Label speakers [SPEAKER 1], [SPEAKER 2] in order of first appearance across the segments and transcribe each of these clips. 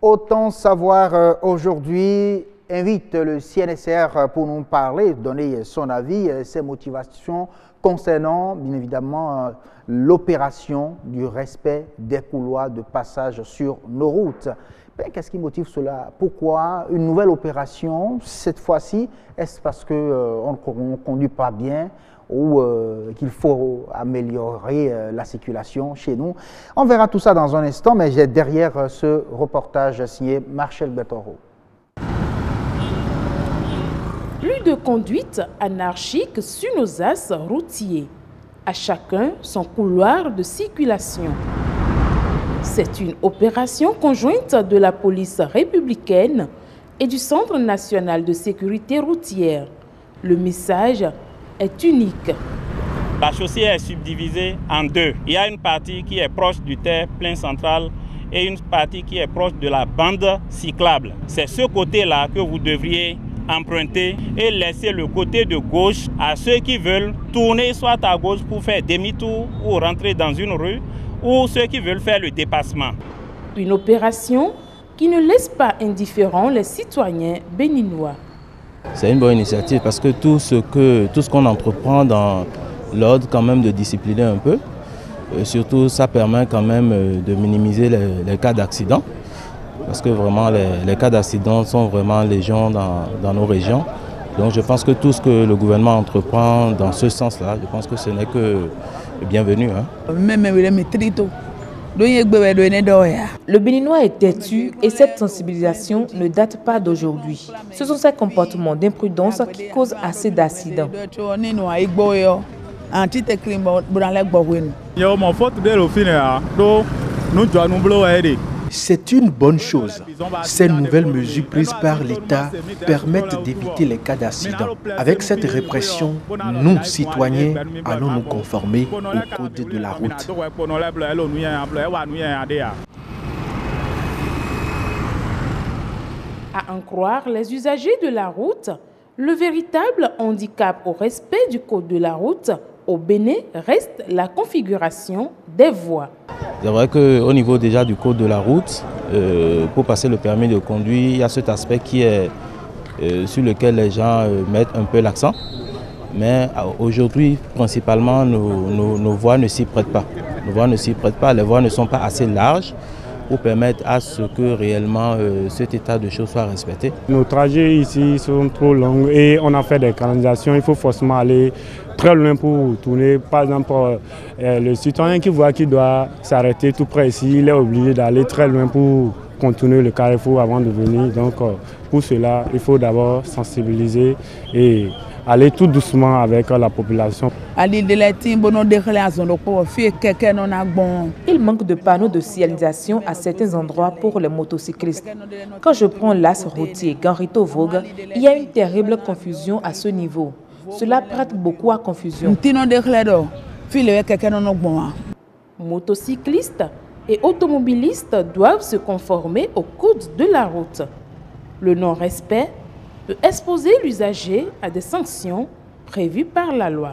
[SPEAKER 1] Autant savoir aujourd'hui invite le CNSR pour nous parler, donner son avis, ses motivations concernant bien évidemment l'opération du respect des couloirs de passage sur nos routes. Qu'est-ce qui motive cela? Pourquoi une nouvelle opération cette fois-ci? Est-ce parce qu'on ne conduit pas bien ou qu'il faut améliorer la circulation chez nous? On verra tout ça dans un instant, mais j'ai derrière ce reportage signé Marcel Betoro.
[SPEAKER 2] Plus de conduite anarchique sur nos axes routiers. À chacun son couloir de circulation. C'est une opération conjointe de la police républicaine et du Centre national de sécurité routière. Le message est unique.
[SPEAKER 3] La chaussée est subdivisée en deux. Il y a une partie qui est proche du terre-plein central et une partie qui est proche de la bande cyclable. C'est ce côté-là que vous devriez emprunter et laisser le côté de gauche à ceux qui veulent tourner soit à gauche pour faire demi-tour ou rentrer dans une rue, ou ceux qui veulent faire le dépassement.
[SPEAKER 2] Une opération qui ne laisse pas indifférents les citoyens béninois.
[SPEAKER 4] C'est une bonne initiative parce que tout ce qu'on entreprend dans l'ordre quand même de discipliner un peu, surtout ça permet quand même de minimiser les cas d'accident. Parce que vraiment les cas d'accident sont vraiment légion dans nos régions. Donc je pense que tout ce que le gouvernement entreprend dans ce sens-là, je pense que ce n'est que bienvenu.
[SPEAKER 2] Le Béninois est têtu et cette sensibilisation ne date pas d'aujourd'hui. Ce sont ces comportements d'imprudence qui causent assez d'accidents.
[SPEAKER 5] C'est une bonne chose. Ces nouvelles mesures prises par l'État permettent d'éviter les cas d'accident. Avec cette répression, nous, citoyens, allons nous conformer au code de la route.
[SPEAKER 2] À en croire les usagers de la route, le véritable handicap au respect du code de la route au Bénin reste la configuration des voies.
[SPEAKER 4] C'est vrai qu'au niveau déjà du code de la route, pour passer le permis de conduire, il y a cet aspect qui est sur lequel les gens mettent un peu l'accent. Mais aujourd'hui, principalement, nos voies ne s'y prêtent pas. Nos voies ne s'y prêtent pas, les voies ne sont pas assez larges pour permettre à ce que réellement cet état de choses soit respecté.
[SPEAKER 6] Nos trajets ici sont trop longs et on a fait des canalisations, il faut forcément aller très loin pour tourner. Par exemple, le citoyen qui voit qu'il doit s'arrêter tout près ici, il est obligé d'aller très loin pour contourner le carrefour avant de venir. Donc pour cela, il faut d'abord sensibiliser et aller tout doucement avec la population.
[SPEAKER 2] Il manque de panneaux de signalisation à certains endroits pour les motocyclistes. Quand je prends l'axe routier Garito-Vogue, il y a une terrible confusion à ce niveau. Cela prête beaucoup à confusion. Motocyclistes et automobilistes doivent se conformer au code de la route. Le non-respect peut exposer l'usager à des sanctions prévues par la loi.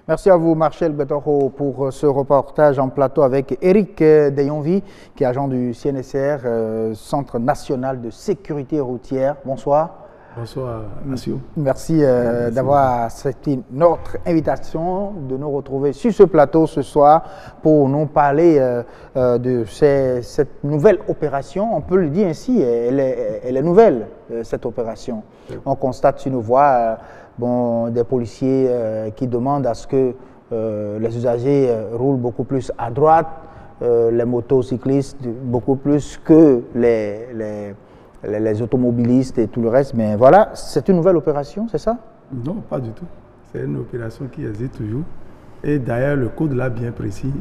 [SPEAKER 1] Merci à vous, Marcel Betoro, pour ce reportage en plateau avec Éric Deyonvi, qui est agent du CNSR, Centre national de sécurité routière. Bonsoir.
[SPEAKER 7] Bonsoir, monsieur.
[SPEAKER 1] Merci d'avoir accepté notre invitation, de nous retrouver sur ce plateau ce soir pour nous parler de cette nouvelle opération. On peut le dire ainsi, elle est nouvelle, cette opération. On constate sur nos voies des policiers qui demandent à ce que les usagers roulent beaucoup plus à droite, les motocyclistes beaucoup plus que les automobilistes et tout le reste. Mais voilà, c'est une nouvelle opération, c'est ça?
[SPEAKER 7] Non, pas du tout. C'est une opération qui existe toujours. Et d'ailleurs, le code l'a bien précis.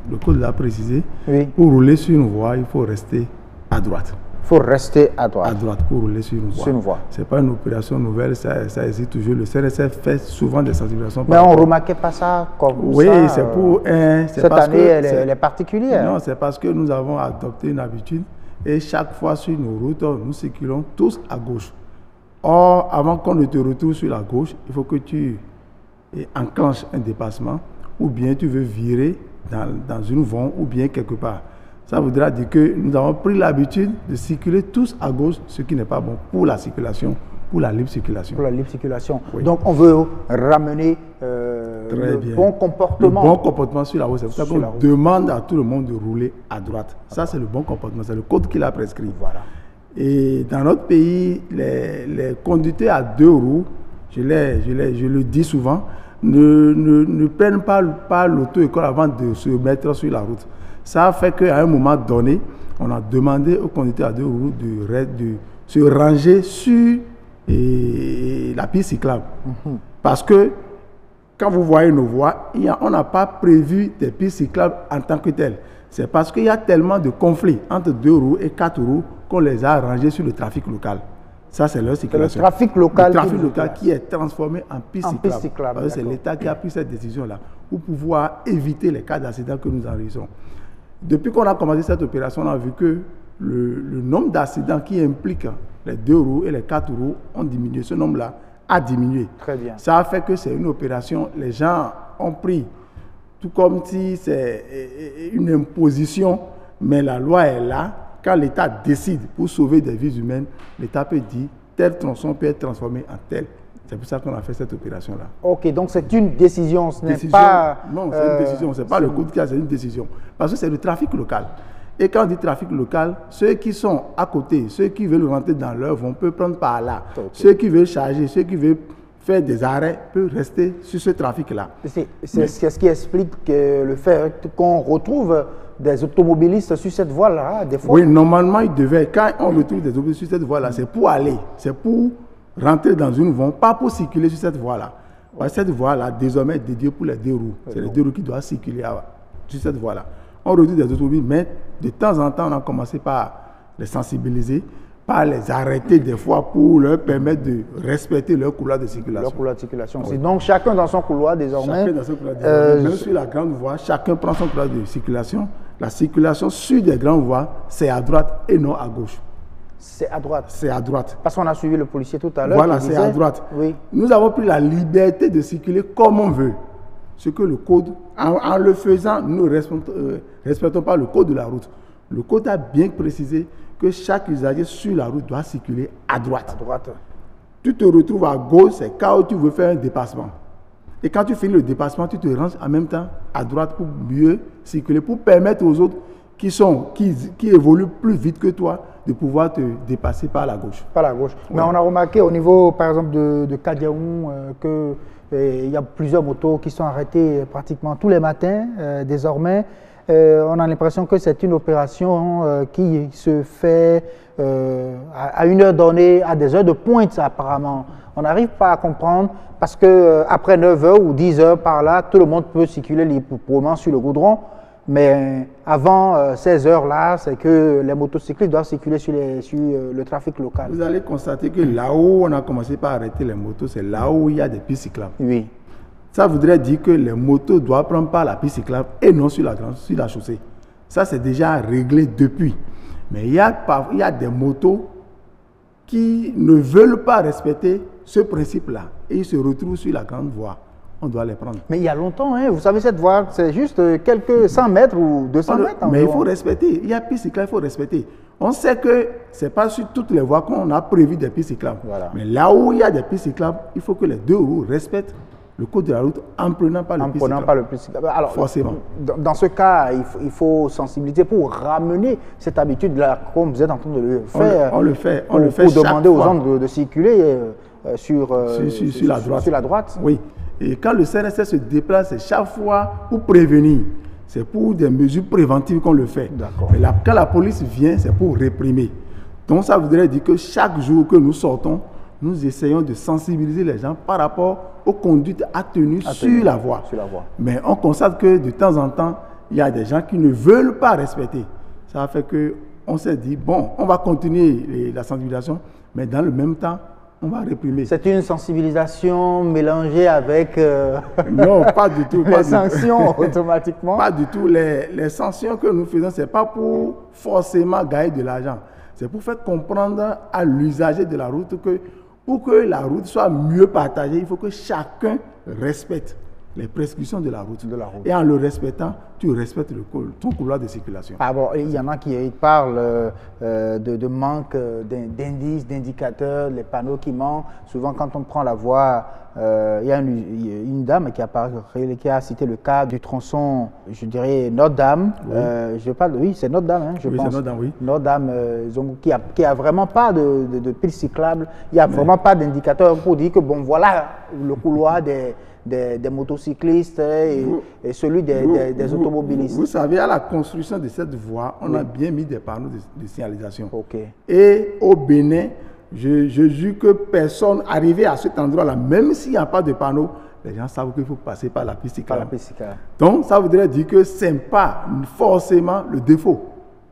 [SPEAKER 7] Le code l'a précisé. Oui. Pour rouler sur une voie, il faut rester à droite.
[SPEAKER 1] Il faut rester à droite.
[SPEAKER 7] À droite pour rouler sur une voie. Sur une voie. Ce n'est pas une opération nouvelle, ça existe toujours. Le CNSR fait souvent des sensibilisations.
[SPEAKER 1] Mais on ne remarquait pas ça comme
[SPEAKER 7] oui,
[SPEAKER 1] ça.
[SPEAKER 7] Oui, c'est pour un...
[SPEAKER 1] Cette année, elle est particulière.
[SPEAKER 7] Non, c'est parce que nous avons adopté une habitude. Et chaque fois sur nos routes, nous circulons tous à gauche. Or, avant qu'on ne te retrouve sur la gauche, il faut que tu enclenches un dépassement ou bien tu veux virer dans une voie ou bien quelque part. Ça voudra dire que nous avons pris l'habitude de circuler tous à gauche, ce qui n'est pas bon pour la circulation, pour la libre circulation.
[SPEAKER 1] Pour la libre circulation.
[SPEAKER 7] Oui.
[SPEAKER 1] Donc on veut ramener le bon comportement.
[SPEAKER 7] Le bon comportement sur la route. C'est pour ça qu'on demande à tout le monde de rouler à droite. Ça, c'est le bon comportement. C'est le code qui l'a prescrit.
[SPEAKER 1] Voilà. Et
[SPEAKER 7] dans notre pays, les conducteurs à 2 roues, je le dis souvent, ne prennent pas l'auto-école avant de se mettre sur la route. Ça fait qu'à un moment donné, on a demandé aux conducteurs à 2 roues de se ranger sur la piste cyclable. Parce que quand vous voyez nos voies, on n'a pas prévu des pistes cyclables en tant que telles. C'est parce qu'il y a tellement de conflits entre 2 roues et 4 roues qu'on les a rangés sur le trafic local. Ça, c'est leur circulation.
[SPEAKER 1] Le trafic local,
[SPEAKER 7] qui est transformé en piste cyclable. C'est l'État qui a pris cette décision-là pour pouvoir éviter les cas d'accident que nous enregistrons. Depuis qu'on a commencé cette opération, on a vu que le nombre d'accidents qui impliquent les 2 roues et les 4 roues ont diminué. Ce nombre-là a diminué.
[SPEAKER 1] Très bien.
[SPEAKER 7] Ça a fait que c'est une opération, les gens ont pris, tout comme si c'est une imposition, mais la loi est là. Quand l'État décide pour sauver des vies humaines, l'État peut dire tel tronçon peut être transformé en tel. C'est pour ça qu'on a fait cette opération-là.
[SPEAKER 1] Ok, donc c'est une décision, ce n'est pas...
[SPEAKER 7] Non, c'est une décision, ce n'est pas le code qui a, c'est une décision. Parce que c'est le trafic local. Et quand on dit trafic local, ceux qui sont à côté, ceux qui veulent rentrer dans l'œuvre, on peut prendre par là. Okay. Ceux qui veulent charger, ceux qui veulent faire des arrêts, peuvent rester sur ce trafic-là.
[SPEAKER 1] C'est ce qui explique que le fait qu'on retrouve des automobilistes sur cette voie-là, des fois.
[SPEAKER 7] Oui, normalement, ils devaient, quand on retrouve des automobilistes sur cette voie-là, c'est pour aller, c'est pour rentrer dans une voie, pas pour circuler sur cette voie-là. Cette voie-là, désormais, est dédiée pour les 2 roues. C'est les 2 roues qui doivent circuler sur cette voie-là. On retrouve des automobiles, mais de temps en temps, on a commencé par les sensibiliser, par les arrêter des fois pour leur permettre de respecter leur couloir de circulation.
[SPEAKER 1] Leur couloir de circulation. Oui. Donc chacun dans son couloir désormais.
[SPEAKER 7] Chacun dans son couloir désormais. Même sur la grande voie, chacun prend son couloir de circulation. La circulation sur des grandes voies, c'est à droite et non à gauche.
[SPEAKER 1] C'est à droite.
[SPEAKER 7] C'est à droite.
[SPEAKER 1] Parce qu'on a suivi le policier tout à l'heure.
[SPEAKER 7] Voilà, c'est à droite.
[SPEAKER 1] Oui.
[SPEAKER 7] Nous avons pris la liberté de circuler comme on veut. Ce que le code, en le faisant, nous ne respectons pas le code de la route. Le code a bien précisé que chaque usager sur la route doit circuler à droite.
[SPEAKER 1] À droite.
[SPEAKER 7] Tu te retrouves à gauche, c'est quand tu veux faire un dépassement. Et quand tu finis le dépassement, tu te ranges en même temps à droite pour mieux circuler, pour permettre aux autres qui évoluent plus vite que toi de pouvoir te dépasser par la gauche.
[SPEAKER 1] Par la gauche.
[SPEAKER 7] Ouais.
[SPEAKER 1] Mais on a remarqué au niveau, par exemple, de Kadiaou, qu'il y a plusieurs motos qui sont arrêtées pratiquement tous les matins désormais. On a l'impression que c'est une opération qui se fait à une heure donnée, à des heures de pointe apparemment. On n'arrive pas à comprendre parce qu'après 9h ou 10h par là, tout le monde peut circuler librement sur le goudron. Mais avant ces heures-là, c'est que les motocyclistes doivent circuler sur le trafic local.
[SPEAKER 7] Vous allez constater que là où on a commencé par arrêter les motos, c'est là où il y a des pistes cyclables.
[SPEAKER 1] Oui.
[SPEAKER 7] Ça voudrait dire que les motos doivent prendre par la piste cyclable et non sur la chaussée. Ça, c'est déjà réglé depuis. Mais il y a des motos qui ne veulent pas respecter ce principe-là et ils se retrouvent sur la grande voie. On doit les prendre.
[SPEAKER 1] Mais il y a longtemps, hein, vous savez, cette voie, c'est juste quelques 100 mètres ou 200 mètres.
[SPEAKER 7] Mais il faut respecter. Il y a piste cyclable, il faut respecter. On sait que ce n'est pas sur toutes les voies qu'on a prévu des pistes cyclables. Voilà. Mais là où il y a des pistes cyclables, il faut que les 2 roues respectent le code de la route en prenant pas le piste cyclable.
[SPEAKER 1] Alors, forcément. Dans ce cas, il faut sensibiliser pour ramener cette habitude-là, comme vous êtes en train de le faire.
[SPEAKER 7] On le fait.
[SPEAKER 1] Pour demander aux gens de circuler sur la droite.
[SPEAKER 7] Oui. Et quand le CNSS se déplace, c'est chaque fois pour prévenir. C'est pour des mesures préventives qu'on le fait. Mais quand la police vient, c'est pour réprimer. Donc ça voudrait dire que chaque jour que nous sortons, nous essayons de sensibiliser les gens par rapport aux conduites attenues sur la voie. Mais on constate que de temps en temps, il y a des gens qui ne veulent pas respecter. Ça a fait qu'on s'est dit, bon, on va continuer la sensibilisation, mais dans le même temps, on va réprimer.
[SPEAKER 1] C'est une sensibilisation mélangée avec
[SPEAKER 7] non, pas du tout,
[SPEAKER 1] les sanctions automatiquement.
[SPEAKER 7] Pas du tout. Les sanctions que nous faisons, ce n'est pas pour forcément gagner de l'argent. C'est pour faire comprendre à l'usager de la route que pour que la route soit mieux partagée, il faut que chacun respecte. les prescriptions de la route. Et en le respectant, tu respectes ton couloir de circulation.
[SPEAKER 1] Ah bon, il y en a qui parlent de manque d'indices, d'indicateurs, les panneaux qui manquent. Souvent, quand on prend la voie, il y a une dame qui a cité le cas du tronçon, je dirais Notre-Dame. Oui. C'est Notre-Dame, hein, je pense.
[SPEAKER 7] C'est Notre-Dame, oui.
[SPEAKER 1] Notre-Dame, qui a vraiment pas de piste cyclable. Il n'y a vraiment pas d'indicateur pour dire que, bon, voilà le couloir des motocyclistes et celui des automobilistes.
[SPEAKER 7] Vous savez, à la construction de cette voie, on a bien mis des panneaux de signalisation.
[SPEAKER 1] Okay.
[SPEAKER 7] Et au Bénin, je jure que personne arrivé à cet endroit-là, même s'il n'y a pas de panneau, les gens savent qu'il faut passer par la piste cyclable. Donc, ça voudrait dire que ce n'est pas forcément le défaut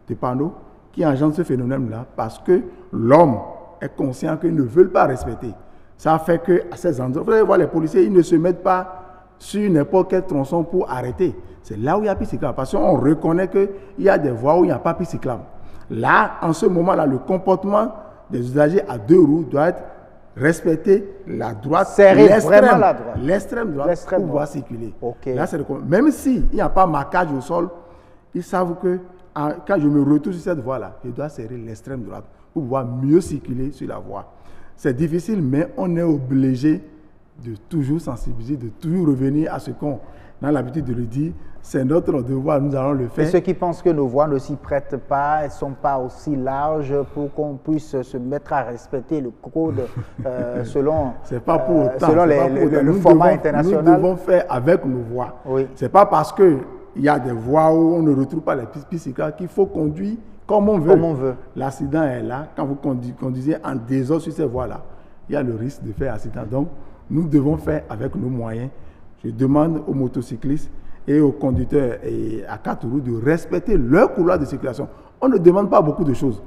[SPEAKER 7] des panneaux qui engendre ce phénomène-là, parce que l'homme est conscient qu'ils ne veulent pas respecter. Ça fait qu'à ces endroits, vous allez voir les policiers, ils ne se mettent pas sur n'importe quel tronçon pour arrêter. C'est là où il y a piste cyclable. Parce qu'on reconnaît qu'il y a des voies où il n'y a pas piste cyclable. Là, en ce moment-là, le comportement des usagers à deux roues doit être respecter la droite, l'extrême droite pour pouvoir circuler. Okay. Là, même s'il n'y a pas marquage au sol, ils savent que quand je me retrouve sur cette voie-là, je dois serrer l'extrême droite pour pouvoir mieux circuler sur la voie. C'est difficile, mais on est obligé de toujours sensibiliser, de toujours revenir à ce qu'on a l'habitude de le dire. C'est notre devoir, nous allons le faire.
[SPEAKER 1] Et ceux qui pensent que nos voies ne s'y prêtent pas, elles ne sont pas aussi larges pour qu'on puisse se mettre à respecter le code selon,
[SPEAKER 7] pas pour autant,
[SPEAKER 1] selon le format international.
[SPEAKER 7] Nous devons faire avec nos voies. Oui. Ce n'est pas parce qu'il y a des voies où on ne retrouve pas les pistes cyclables qu'il faut conduire comme on veut. L'accident est là. Quand vous conduisez en désordre sur ces voies-là, il y a le risque de faire accident. Donc, nous devons faire avec nos moyens. Je demande aux motocyclistes et aux conducteurs et à quatre roues de respecter leur couloir de circulation. On ne demande pas beaucoup de choses.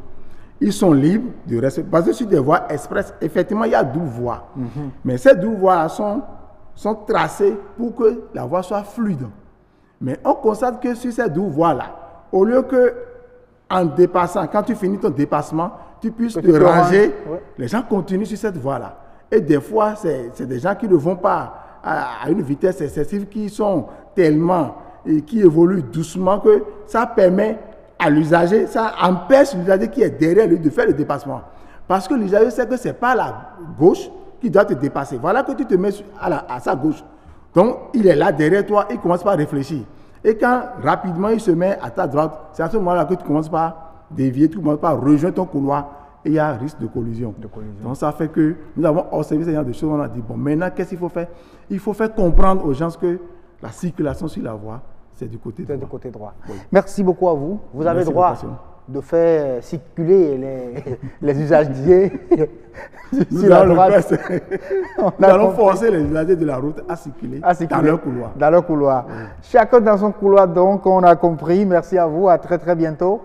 [SPEAKER 7] Ils sont libres de respecter. Parce que sur des voies express, effectivement, il y a 12 voies. Mais ces 12 voies sont tracées pour que la voie soit fluide. Mais on constate que sur ces 12 voies-là, au lieu que en dépassant, quand tu finis ton dépassement, tu puisses te ranger, les gens continuent sur cette voie-là. Et des fois, c'est des gens qui ne vont pas à une vitesse excessive, qui sont tellement et qui évoluent doucement que ça permet à l'usager, ça empêche l'usager qui est derrière lui de faire le dépassement. Parce que l'usager sait que ce n'est pas la gauche qui doit te dépasser. Voilà que tu te mets à sa gauche. Donc, il est là derrière toi, il commence par réfléchir. Et quand rapidement il se met à ta droite, c'est à ce moment-là que tu commences par dévier, tu commences par rejoindre ton couloir et il y a un risque de collision. Donc ça fait que nous avons observé ce genre de choses, on a dit, bon, maintenant qu'est-ce qu'il faut faire? Il faut faire comprendre aux gens que la circulation sur la voie, c'est du côté droit.
[SPEAKER 1] Du côté droit. Oui. Merci beaucoup à vous. Vous avez droit de faire circuler les usagers sur la droite.
[SPEAKER 7] Nous allons forcer les usagers de la route à circuler dans leur couloir.
[SPEAKER 1] Dans leur couloir. Oui. Chacun dans son couloir, donc, on a compris. Merci à vous. À très, très bientôt.